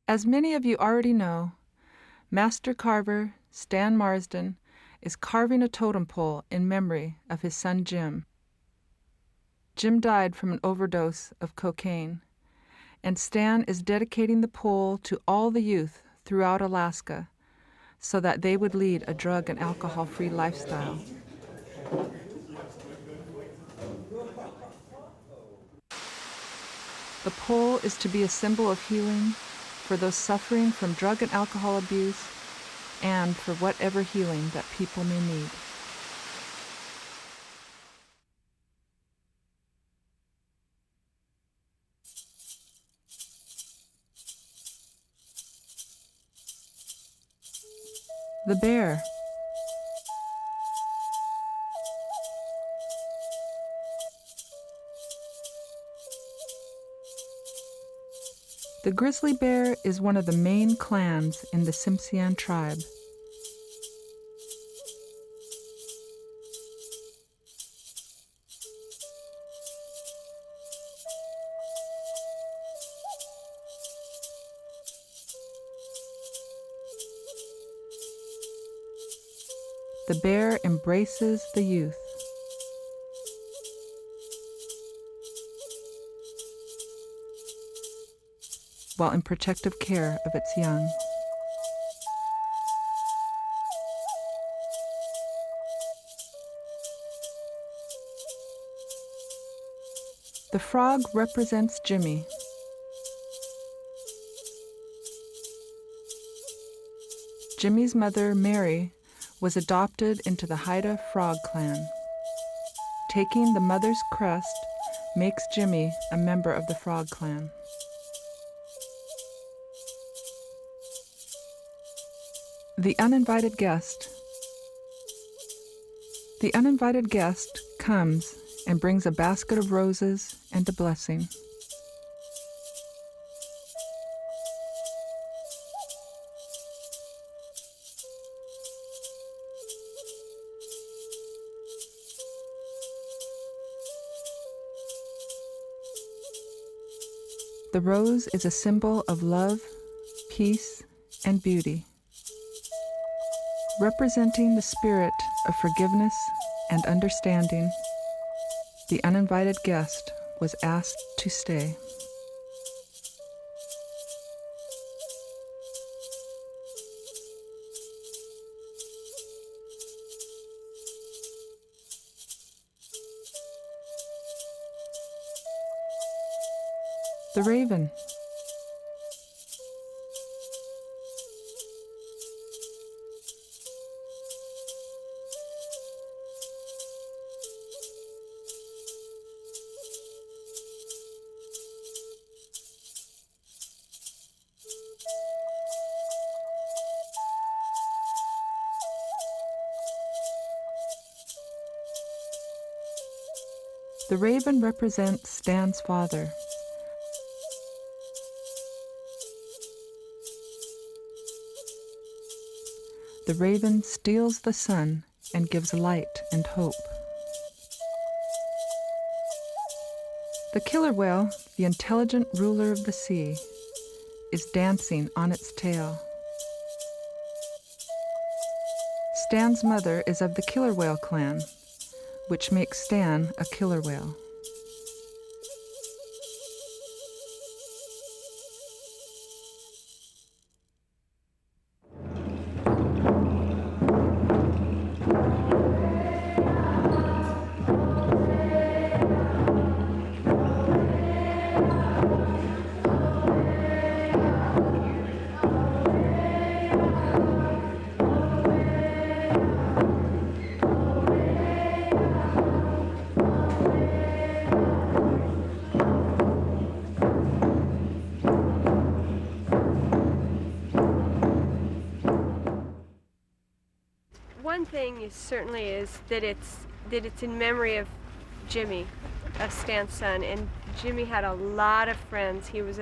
As many of you already know, Master Carver Stan Mardsen is carving a totem pole in memory of his son Jim. Jim died from an overdose of cocaine, and Stan is dedicating the pole to all the youth throughout Alaska so that they would lead a drug and alcohol-free lifestyle. The pole is to be a symbol of healing for those suffering from drug and alcohol abuse and for whatever healing that people may need. The bear. The grizzly bear is one of the main clans in the Tsimshian tribe. The bear embraces the youth. While in protective care of its young. The frog represents Jimmy. Jimmy's mother, Mary, was adopted into the Haida frog clan. Taking the mother's crest makes Jimmy a member of the frog clan. The uninvited guest. The uninvited guest comes and brings a basket of roses and a blessing. The rose is a symbol of love, peace, and beauty, representing the spirit of forgiveness and understanding. The uninvited guest was asked to stay. The raven. The raven represents Stan's father. The raven steals the sun and gives light and hope. The killer whale, the intelligent ruler of the sea, is dancing on its tail. Stan's mother is of the killer whale clan, which makes Stan a killer whale. One thing certainly is that it's in memory of Jimmy, of Stan's son, and Jimmy had a lot of friends. He was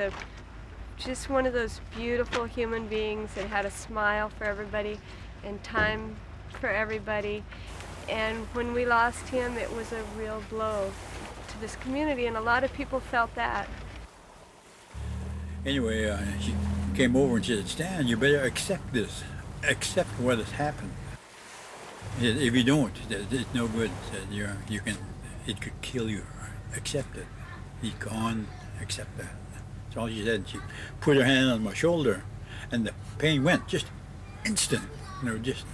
just one of those beautiful human beings that had a smile for everybody and time for everybody. And when we lost him, it was a real blow to this community, and a lot of people felt that. Anyway, he came over and said, Stan, you better accept this. Accept what has happened. If you don't, it's no good. It could kill you. Accept it. He's gone. Accept that. That's all she said. She put her hand on my shoulder, and the pain went just instant. Just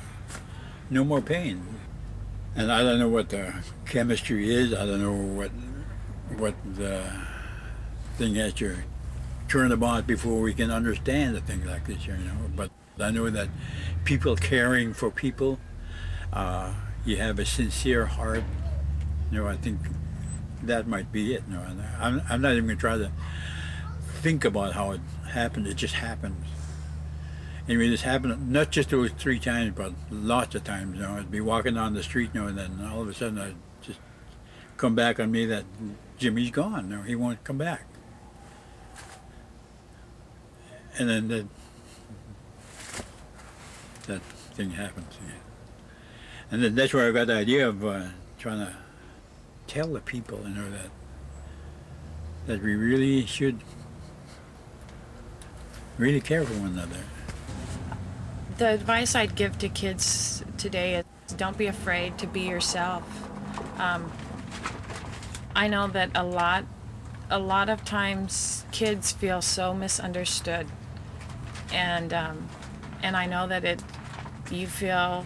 no more pain. And I don't know what the chemistry is. I don't know what the thing has to turn about before we can understand a thing like this. But I know that people caring for people. You have a sincere heart. I think that might be it. I'm not even going to try to think about how it happened. It just happened. Anyway, this happened not just those 3 times, but lots of times. I'd be walking down the street, and then all of a sudden I'd just come back on me that Jimmy's gone. He won't come back. And then that thing happens. And then that's where I got the idea of trying to tell the people, that we really should really care for one another. The advice I'd give to kids today is don't be afraid to be yourself. I know that a lot of times kids feel so misunderstood, and I know that you feel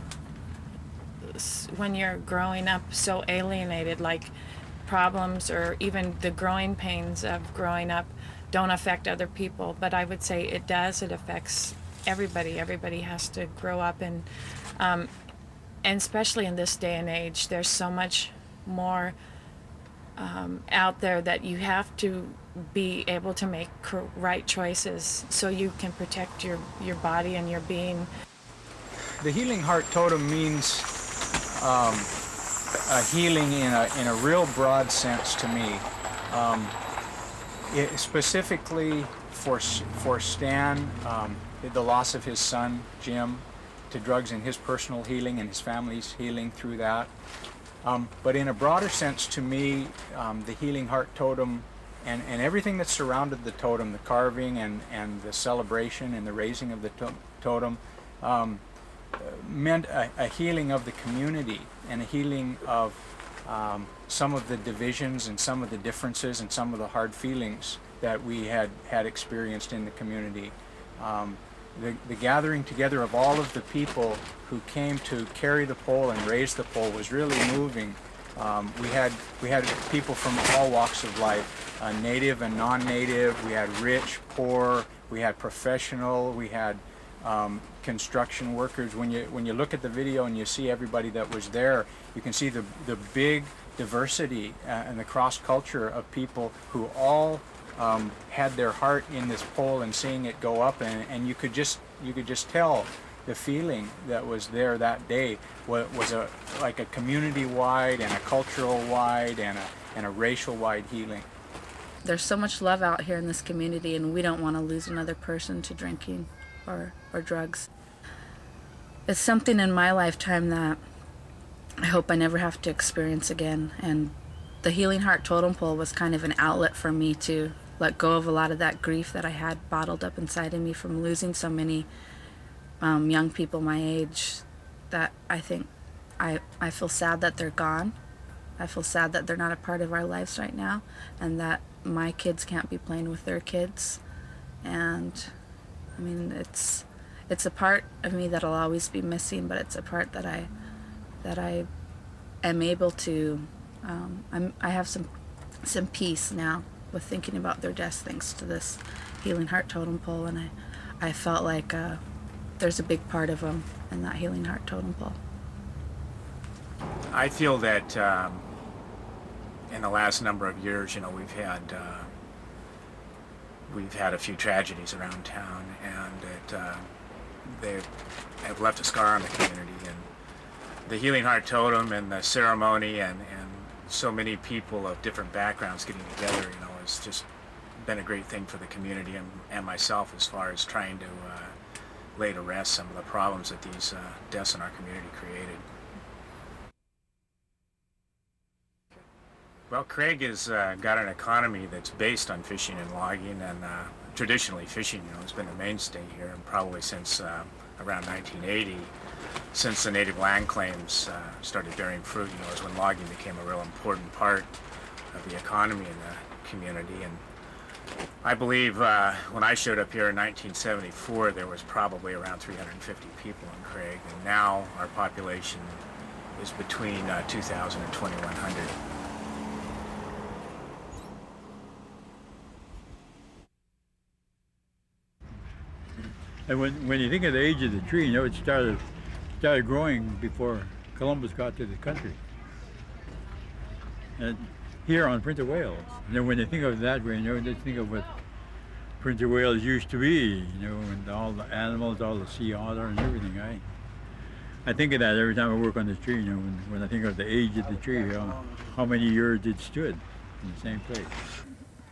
when you're growing up so alienated, like problems or even the growing pains of growing up don't affect other people, but I would say it does. It affects everybody. Everybody has to grow up, and especially in this day and age, there's so much more out there that you have to be able to make right choices so you can protect your body and your being. The Healing Heart Totem means a healing in a real broad sense to me. Specifically for Stan, the loss of his son Jim to drugs and his personal healing and his family's healing through that. But in a broader sense to me, the Healing Heart Totem and everything that surrounded the totem, the carving and the celebration and the raising of the totem, meant a healing of the community and a healing of some of the divisions and some of the differences and some of the hard feelings that we had experienced in the community. The gathering together of all of the people who came to carry the pole and raise the pole was really moving. We had people from all walks of life, native and non-native. We had rich, poor. We had professional. We had construction workers. When you look at the video and you see everybody that was there, you can see the big diversity and the cross culture of people who all had their heart in this pole and seeing it go up, and you could just tell the feeling that was there that day was like a community-wide and a cultural-wide and a racial-wide healing. There's so much love out here in this community, and we don't want to lose another person to drinking or drugs. It's something in my lifetime that I hope I never have to experience again, and the Healing Heart Totem Pole was kind of an outlet for me to let go of a lot of that grief that I had bottled up inside of me from losing so many young people my age. That I think I feel sad that they're gone. I feel sad that they're not a part of our lives right now, and that my kids can't be playing with their kids. And I mean, it's a part of me that'll always be missing, but it's a part that I am able to. I have some peace now with thinking about their deaths thanks to this Healing Heart Totem Pole, and I felt like there's a big part of them in that Healing Heart Totem Pole. I feel that in the last number of years, we've had a few tragedies around town, and they have left a scar on the community. And the Healing Heart Totem and the ceremony and so many people of different backgrounds getting together, has just been a great thing for the community and myself as far as trying to lay to rest some of the problems that these deaths in our community created. Well, Craig has got an economy that's based on fishing and logging, and traditionally fishing, has been the mainstay here, and probably since around 1980, since the native land claims started bearing fruit, is when logging became a real important part of the economy in the community. And I believe when I showed up here in 1974, there was probably around 350 people in Craig, and now our population is between 2,000 and 2,100. And when you think of the age of the tree, it started growing before Columbus got to the country. And here on Prince of Wales. And then when you think of it that way, just think of what Prince of Wales used to be, and all the animals, all the sea otter and everything. I think of that every time I work on this tree, when I think of the age of the tree, how many years it stood in the same place.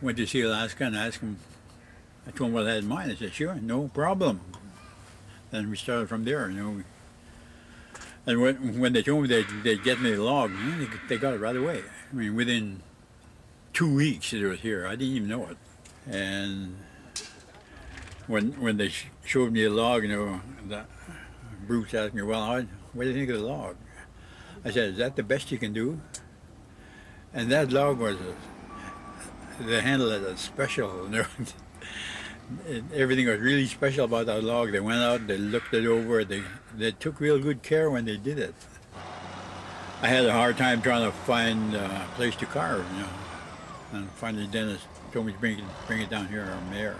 Went to see Alaska and asked him, I told him what I had in mind. I said, sure, no problem. Then we started from there, And when they told me they'd get me a log, they got it right away. I mean, within 2 weeks it was here. I didn't even know it. And when they showed me a log, Bruce asked me, well, what do you think of the log? I said, is that the best you can do? And that log was, they handled it as special. Everything was really special about that log. They went out, they looked it over, they took real good care when they did it. I had a hard time trying to find a place to carve, And finally Dennis told me to bring it down here on there.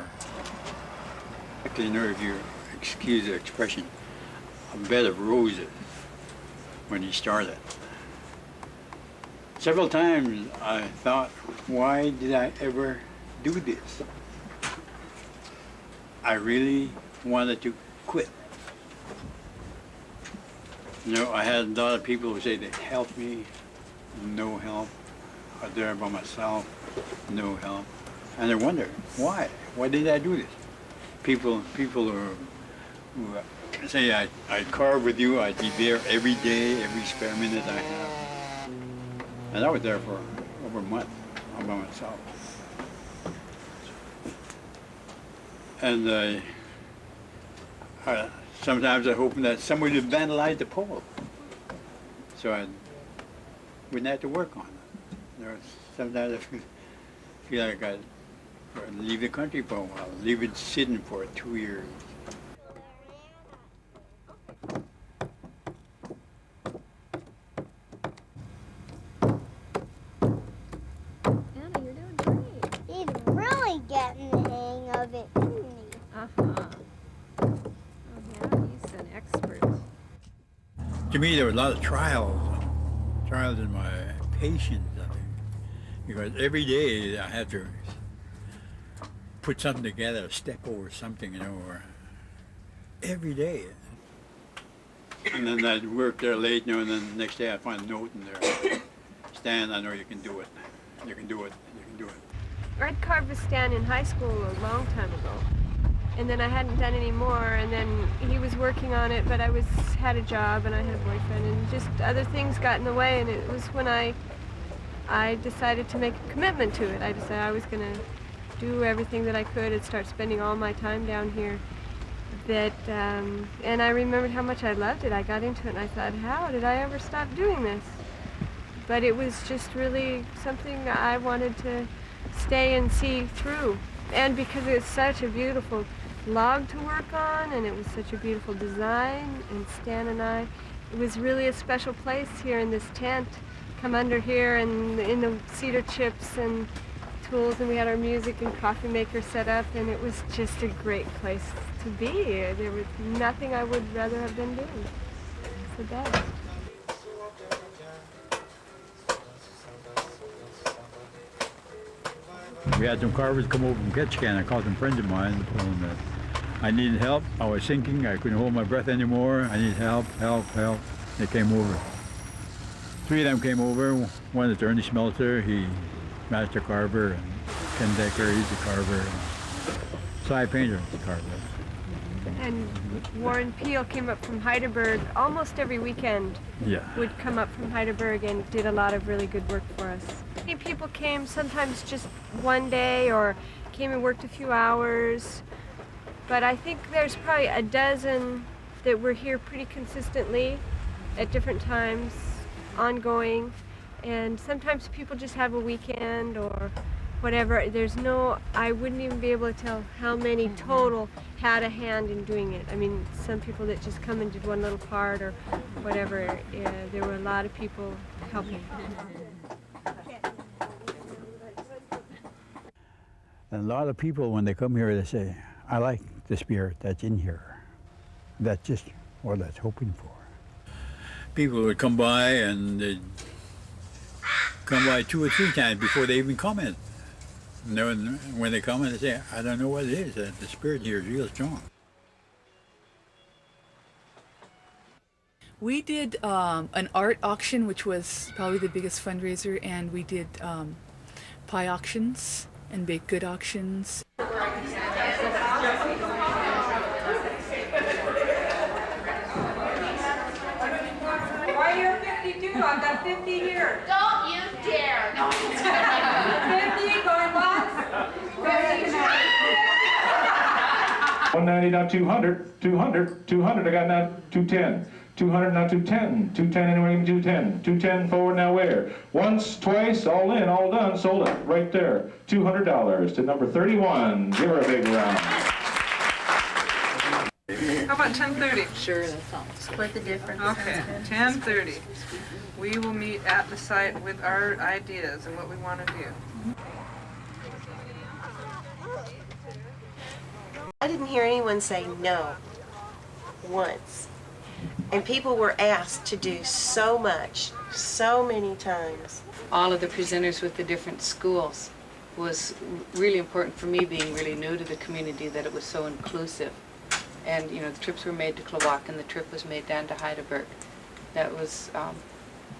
Actually, if you excuse the expression, a bed of roses when he started. Several times I thought, why did I ever do this? I really wanted to quit. I had a lot of people who say they helped me, no help. I was there by myself, no help. And I wonder, why? Why did I do this? People who say I'd carve with you, I'd be there every day, every spare minute I have. And I was there for over a month, all by myself. And sometimes I hope that somebody would vandalize the pole, so I wouldn't have to work on it. Sometimes I feel like I'd leave the country for a while, leave it sitting for 2 years. Anna, you're doing great. He's really getting the hang of it, isn't he? Uh-huh. Oh, yeah, he's an expert. To me, there was a lot of trials in my patience, I think, because every day I had to put something together, step over something, or every day. And then I'd work there late, and then the next day I'd find a note in there. Stan, I know you can do it. You can do it. You can do it. I'd carved with Stan in high school a long time ago. And then I hadn't done any more, and then he was working on it, but I had a job and I had a boyfriend, and just other things got in the way, and it was when I decided to make a commitment to it. I decided I was going to do everything that I could and start spending all my time down here. And I remembered how much I loved it. I got into it and I thought, how did I ever stop doing this? But it was just really something I wanted to stay and see through. And because it was such a beautiful log to work on, and it was such a beautiful design, and Stan and it was really a special place here in this tent. Come under here and in the cedar chips and tools, and we had our music and coffee maker set up, and it was just a great place to be. There was nothing I would rather have been doing. It's the best. We had some carvers come over from Ketchikan. I called some friends of mine and told them that I needed help. I was sinking. I couldn't hold my breath anymore. I needed help. They came over. 3 of them came over. One is Ernie Smelter. He's master carver. And Ken Decker, he's a carver. And Cy Painter, the carver. And Warren Peel came up from Heidelberg almost every weekend. Yeah. Would come up from Heidelberg and did a lot of really good work for us. Many people came sometimes just one day or came and worked a few hours, but I think there's probably a dozen that were here pretty consistently at different times, ongoing, and sometimes people just have a weekend or whatever. I wouldn't even be able to tell how many total had a hand in doing it. I mean, some people that just come and did one little part or whatever. There were a lot of people helping. And a lot of people, when they come here, they say, I like the spirit that's in here. That's just what I was hoping for. People would come by, and they'd come by 2 or 3 times before they even comment. And then when they come in, they say, I don't know what it is. The spirit here is real strong. We did an art auction, which was probably the biggest fundraiser, and we did pie auctions and baked good auctions. Why you're 52? I've got 50 here. Don't you dare! No. 50 going once. 190 now 200, 200, 200. I got now 210. 200 now 210. 210 anyway, 210. 210 forward now where? Once, twice, all in, all done, sold it right there. $200 to number 31. Give her a big round. How about 10:30? Sure, that sounds. Split the difference. Okay, 10:30. We will meet at the site with our ideas and what we want to do. I didn't hear anyone say no once. And people were asked to do so much, so many times. All of the presenters with the different schools was really important for me, being really new to the community, that it was so inclusive. And you know, the trips were made to Klawock, the trip was made down to Heidelberg. That was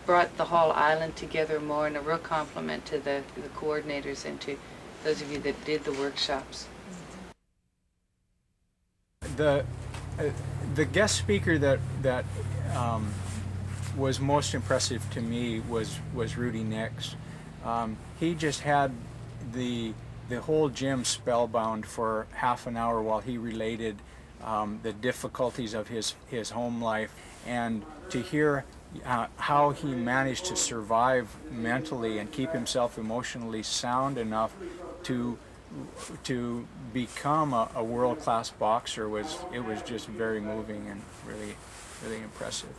brought the whole island together more, and a real compliment to the coordinators and to those of you that did the workshops. The guest speaker that was most impressive to me was Rudy Nix. He just had the whole gym spellbound for half an hour while he related the difficulties of his home life, and to hear how he managed to survive mentally and keep himself emotionally sound enough to become a world-class boxer was just very moving and really impressive.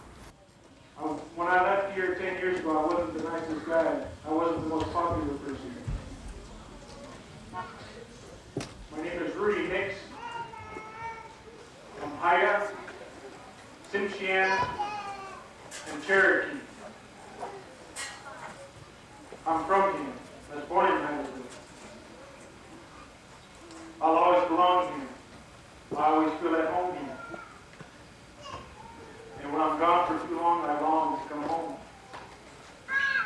When I left here 10 years ago, I wasn't the nicest guy. I wasn't the most popular person. My name is Rudy Nix. I'm Haya, Tsimshian, and Cherokee. I'm from here. I was born in Heidelberg. I'll always belong here. I always feel at home here. And when I'm gone for too long, I long to come home.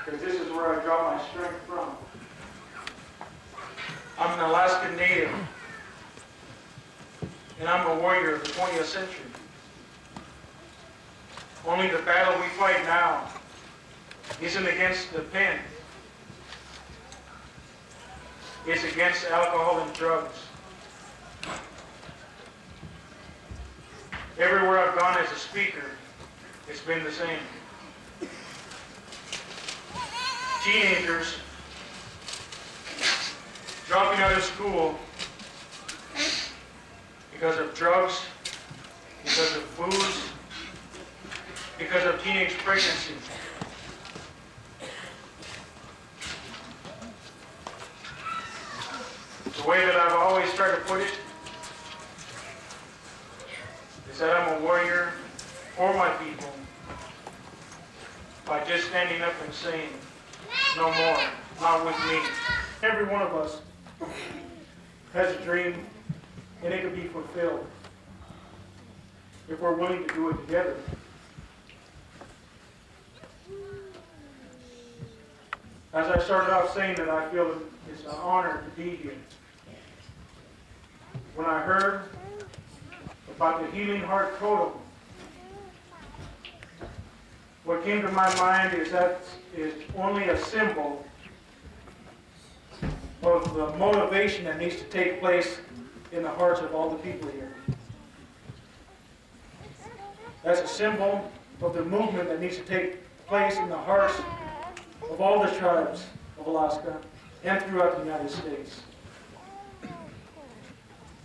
Because this is where I draw my strength from. I'm an Alaskan native. And I'm a warrior of the 20th century. Only the battle we fight now isn't against the pen. It's against alcohol and drugs. Everywhere I've gone as a speaker, it's been the same. Teenagers dropping out of school because of drugs, because of booze, because of teenage pregnancy. The way that I've always tried to put it is that I'm a warrior for my people by just standing up and saying, no more, not with me. Every one of us has a dream, and it can be fulfilled if we're willing to do it together. As I started out saying that I feel it's an honor to be here. When I heard about the Healing Heart Totem, what came to my mind is that it's only a symbol of of the motivation that needs to take place in the hearts of all the people here. That's a symbol of the movement that needs to take place in the hearts of all the tribes of Alaska and throughout the United States.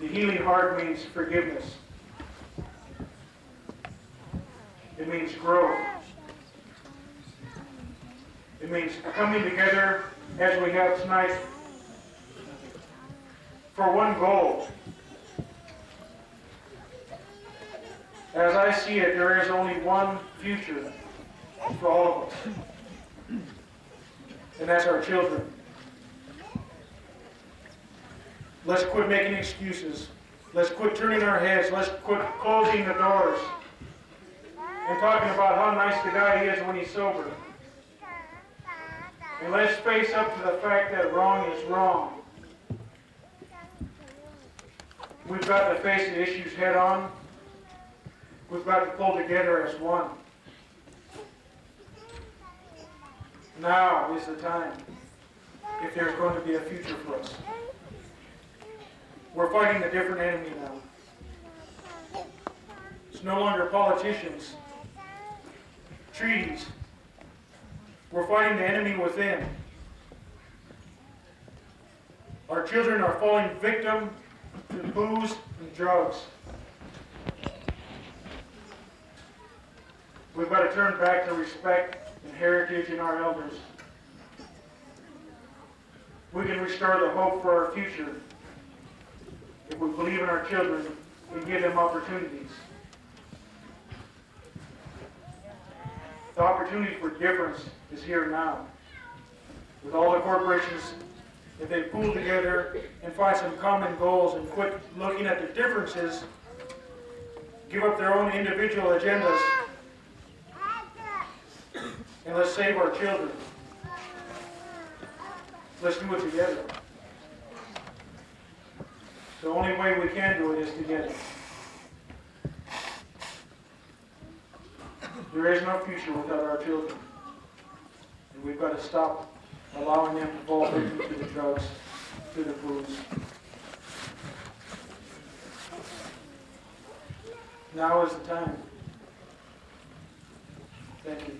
The healing heart means forgiveness. It means growth. It means coming together as we have tonight for one goal. As I see it, there is only one future for all of us, and that's our children. Let's quit making excuses. Let's quit turning our heads. Let's quit closing the doors and talking about how nice the guy is when he's sober. And let's face up to the fact that wrong is wrong. We've got to face the issues head on. We've got to pull together as one. Now is the time, if there's going to be a future for us. We're fighting a different enemy now. It's no longer politicians, treaties. We're fighting the enemy within. Our children are falling victim to booze and drugs. We've got to turn back to respect and heritage in our elders. We can restore the hope for our future if we believe in our children and give them opportunities. The opportunity for difference is here now. With all the corporations, if they pool together and find some common goals and quit looking at the differences, give up their own individual agendas, and let's save our children. Let's do it together. The only way we can do it is together. There is no future without our children. And we've got to stop allowing them to fall victim to the drugs, to the booze. Now is the time. Thank you.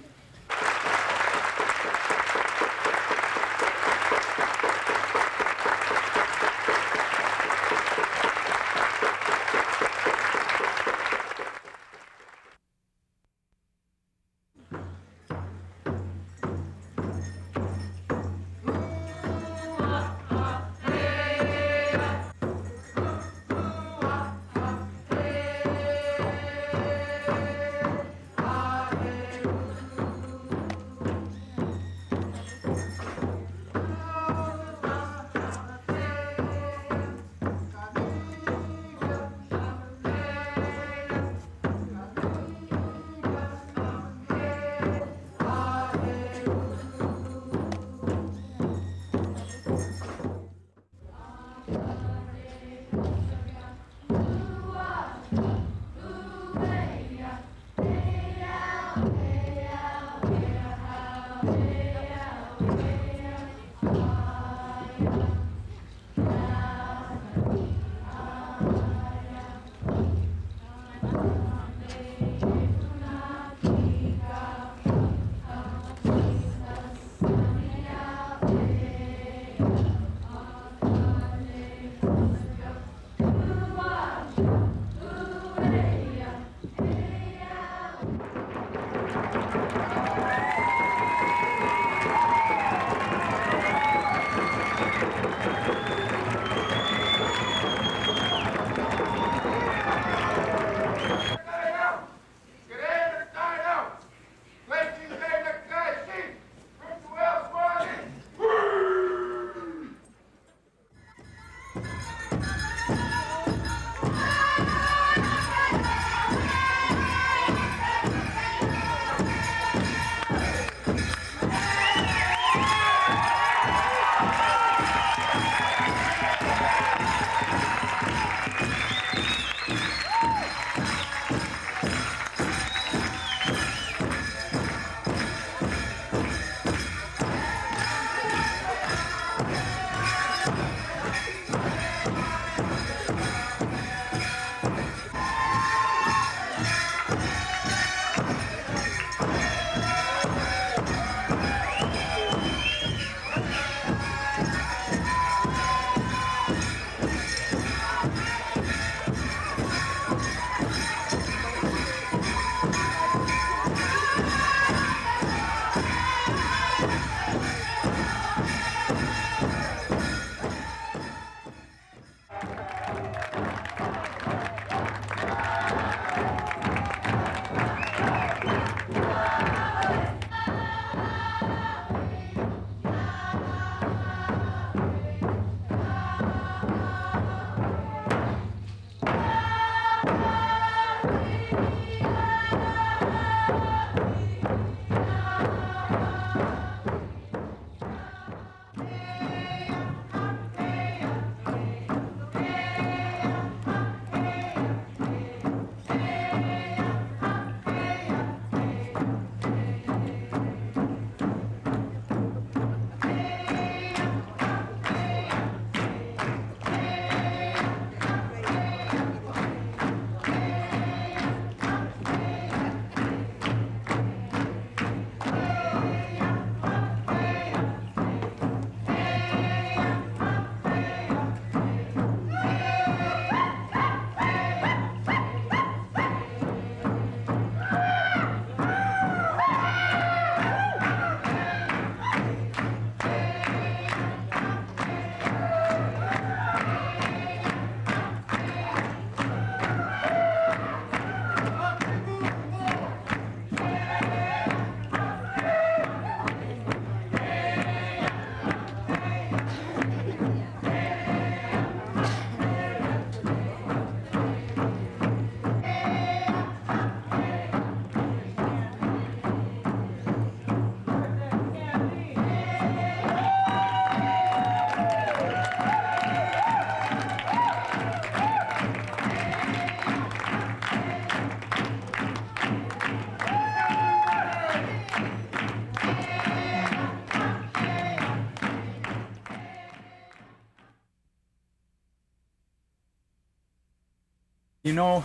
You know,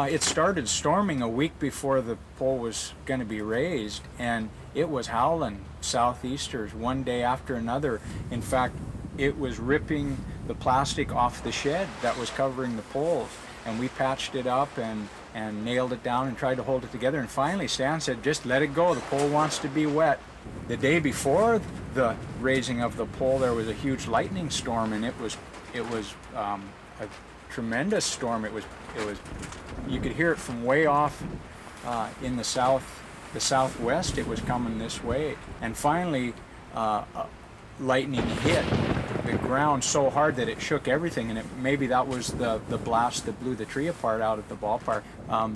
it started storming a week before the pole was going to be raised, and it was howling southeasters one day after another. In fact, it was ripping the plastic off the shed that was covering the poles, and we patched it up and nailed it down and tried to hold it together. And finally Stan said, just let it go, the pole wants to be wet. The day before the raising of the pole, there was a huge lightning storm, and it was a tremendous storm. It was you could hear it from way off in the southwest. It was coming this way, and finally lightning hit the ground so hard that it shook everything, and maybe that was the blast that blew the tree apart out at the ballpark.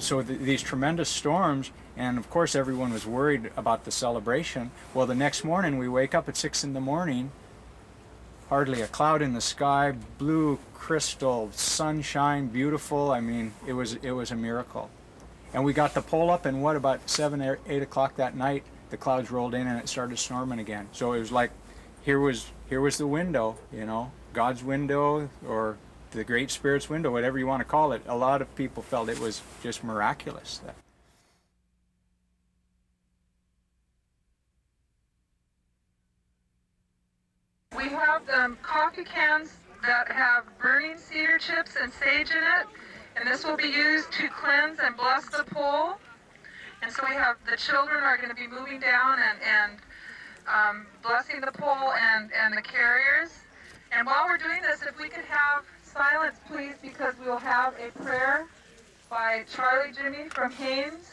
So these tremendous storms, and of course everyone was worried about the celebration. Well, the next morning we wake up at 6 in the morning, hardly a cloud in the sky, blue crystal, sunshine, beautiful. I mean, it was a miracle. And we got the pole up, and what, about 7 or 8 o'clock that night, the clouds rolled in and it started storming again. So it was like, here was the window, you know, God's window, or the Great Spirit's window, whatever you want to call it. A lot of people felt it was just miraculous. We have coffee cans that have burning cedar chips and sage in it, and this will be used to cleanse and bless the pole. And so we have, the children are going to be moving down and blessing the pole and the carriers. And while we're doing this, if we could have silence, please, because we will have a prayer by Charlie Jimmy from Haynes.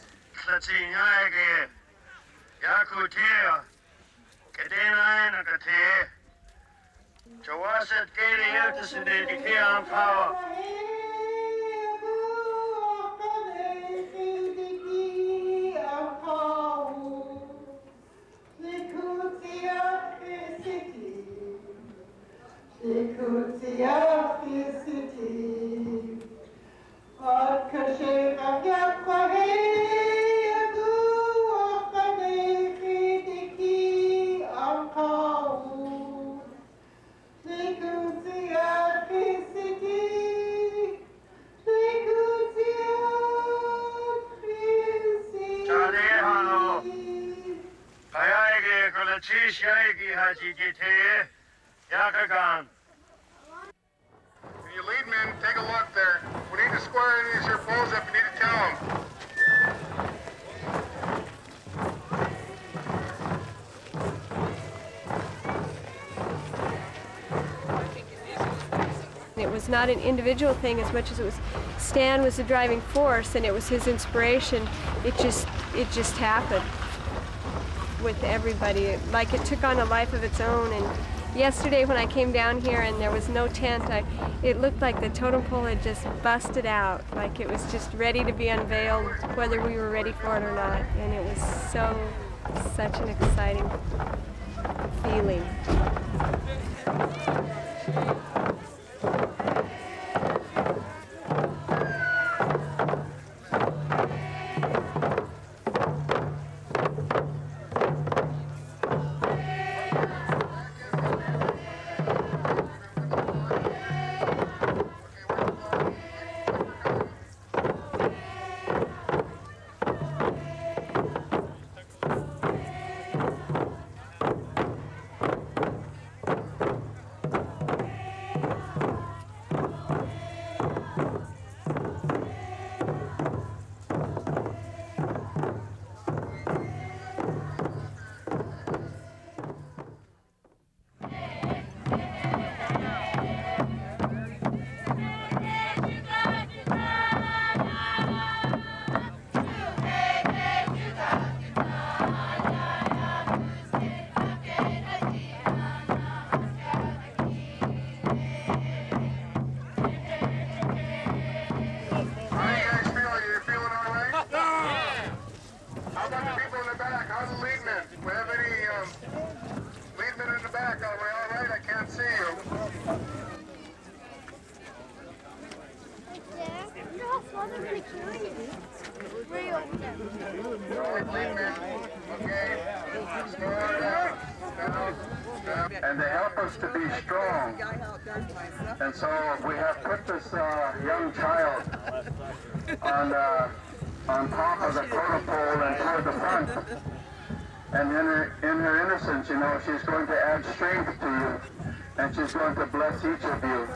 You lead men, take a look there. We need to square these here poles up. You need to tell them. It was not an individual thing as much as it was Stan was the driving force, and it was his inspiration. It just happened with everybody. Like it took on a life of its own. And yesterday when I came down here and there was no tent, it looked like the totem pole had just busted out, like it was just ready to be unveiled, whether we were ready for it or not. And it was such an exciting feeling. And the help us to be strong. And so we have put this young child on top of the totem pole and toward the front. And in her innocence, you know, she's going to add strength to you. And she's going to bless each of you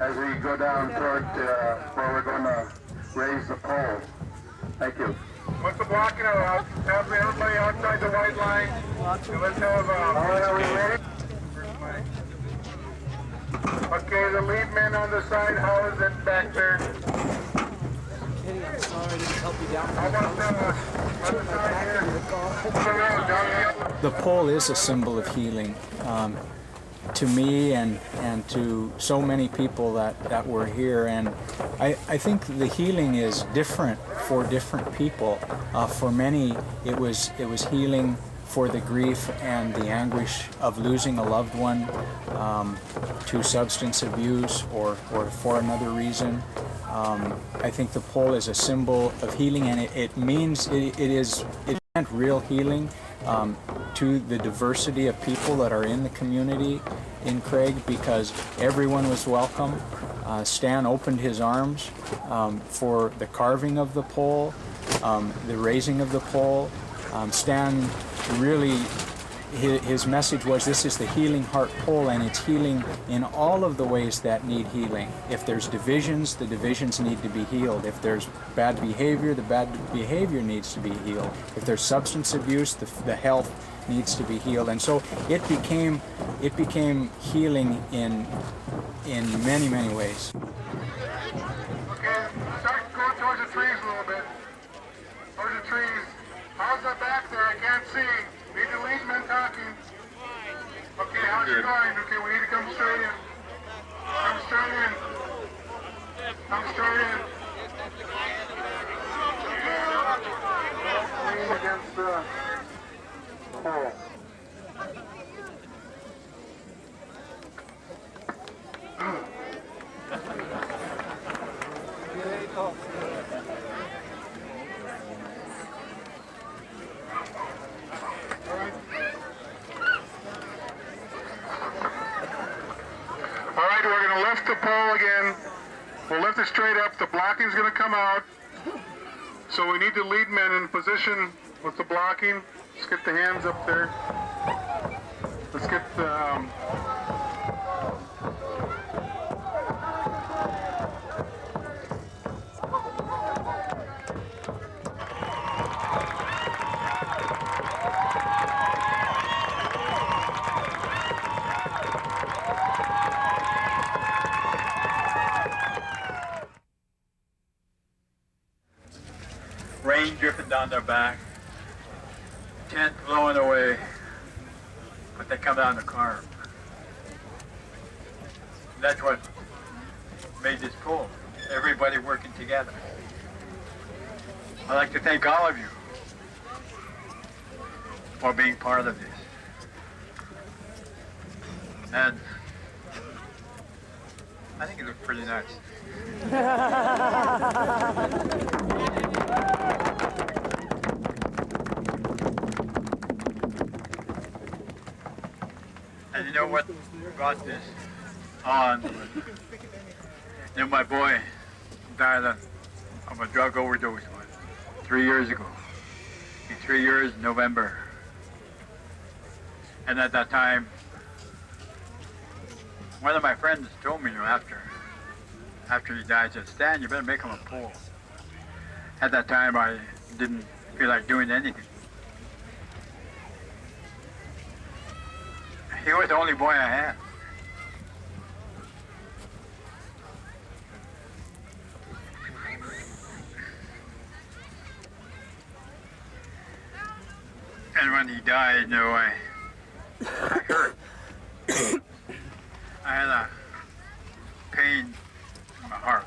as we go down toward where we're going to raise the pole. Thank you. What's the blocking out? Have everybody outside the white line. And let's have are we ready? Okay, the lead men on the side, how is it back there? I'm sorry, I didn't help you down. How about The pole is a symbol of healing to me and to so many people that were here. And I think the healing is different for different people. For many, it was healing for the grief and the anguish of losing a loved one to substance abuse or for another reason. I think the pole is a symbol of healing, and it means it meant real healing to the diversity of people that are in the community in Craig, because everyone was welcome. Stan opened his arms for the carving of the pole, the raising of the pole. Stan really, his message was, this is the Healing Heart Pole, and it's healing in all of the ways that need healing. If there's divisions, the divisions need to be healed. If there's bad behavior, the bad behavior needs to be healed. If there's substance abuse, the health needs to be healed. And so it became healing in many, many ways. Okay, start going towards the trees a little bit. Towards the trees. How's that back there? I can't see. Need the lead men talking. Okay, how's it going? Okay, we need to come straight in. Come straight in. Come straight in. Lean against the pole. Lift the pole again. We'll lift it straight up. The blocking's going to come out. So we need the lead men in position with the blocking. Let's get the hands up there. Let's get the... rain dripping down their back, tent blowing away, but they come down to carve. That's what made this pole. Everybody working together. I'd like to thank all of you for being part of this. And I think it looks pretty nice. And you know what brought this on? You know, my boy died of a drug overdose 3 years ago. In 3 years, November. And at that time, one of my friends told me, you know, after he died, said, Stan, you better make him a pole. At that time, I didn't feel like doing anything. He was the only boy I had. And when he died, you know, I hurt. I had a pain in my heart.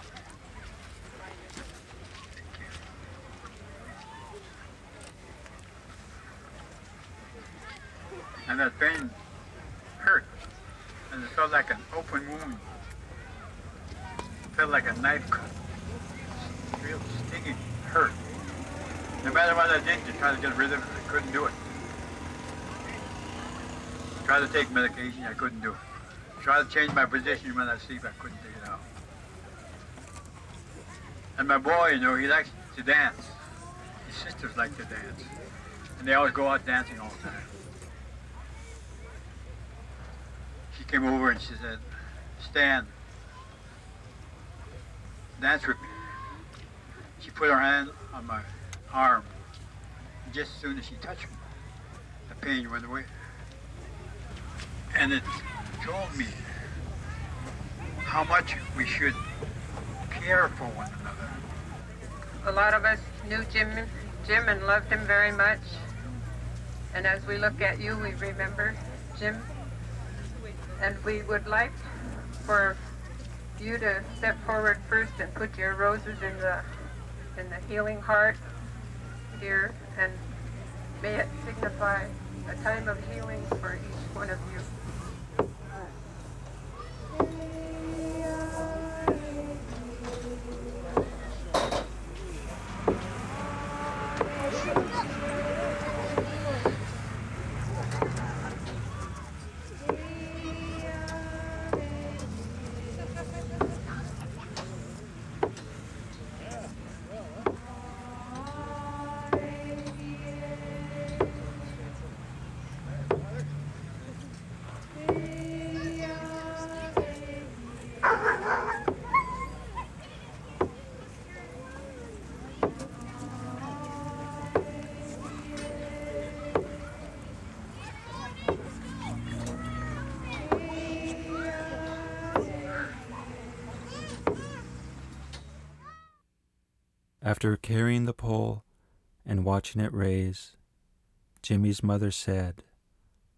And that pain hurt, and it felt like an open wound. It felt like a knife cut. Real stinging hurt. No matter what I did to try to get rid of it, I couldn't do it. Tried to take medication, I couldn't do it. Try to change my position when I sleep, I couldn't take it out. And my boy, you know, he likes to dance. His sisters like to dance. And they always go out dancing all the time. She came over and she said, Stan, dance with me. She put her hand on my arm. And just as soon as she touched me, the pain went away. And it told me how much we should care for one another. A lot of us knew Jim and loved him very much. And as we look at you, we remember Jim. And we would like for you to step forward first and put your roses in the Healing Heart here, and may it signify a time of healing for each one of you. After carrying the pole and watching it raise, Jimmy's mother said,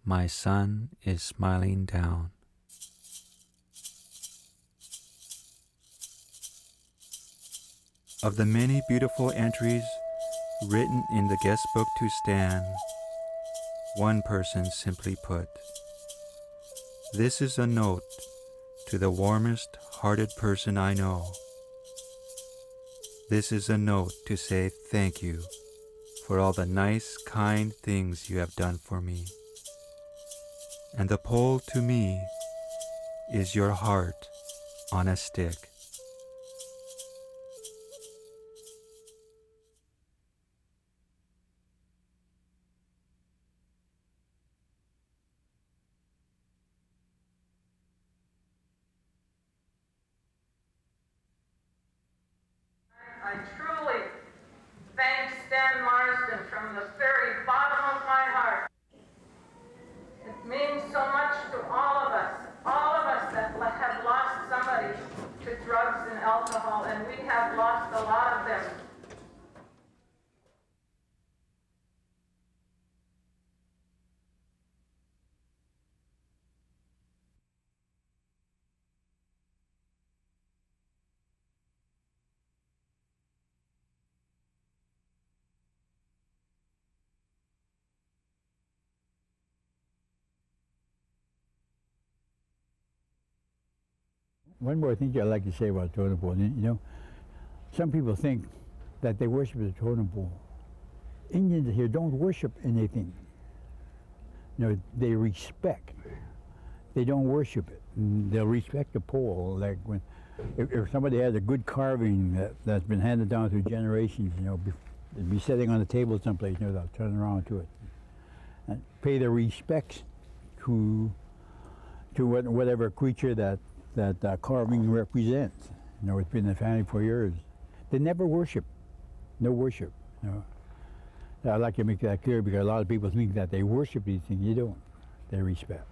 "My son is smiling down." Of the many beautiful entries written in the guest book to Stan, one person simply put, "This is a note to the warmest hearted person I know. This is a note to say thank you for all the nice, kind things you have done for me. And the pole to me is your heart on a stick." I truly thank Stan Mardsen from the very bottom of my heart. It means so much to all of us that have lost somebody to drugs and alcohol, and we have lost a lot of them. One more thing I'd like to say about totem pole. You know, some people think that they worship the totem pole. Indians here don't worship anything. You know, they respect. They don't worship it. They'll respect the pole. Like when, if somebody has a good carving that's been handed down through generations, you know, it'd be sitting on the table someplace, you know, they'll turn around to it and pay their respects to whatever creature that carving represents. You know, it's been in the family for years. They never worship. No worship. You know. I'd like to make that clear because a lot of people think that they worship these things. You don't. They respect.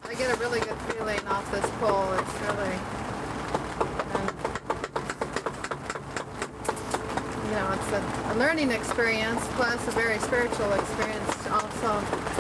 I get a really good feeling off this pole. It's really, you know, it's a learning experience plus a very spiritual experience also.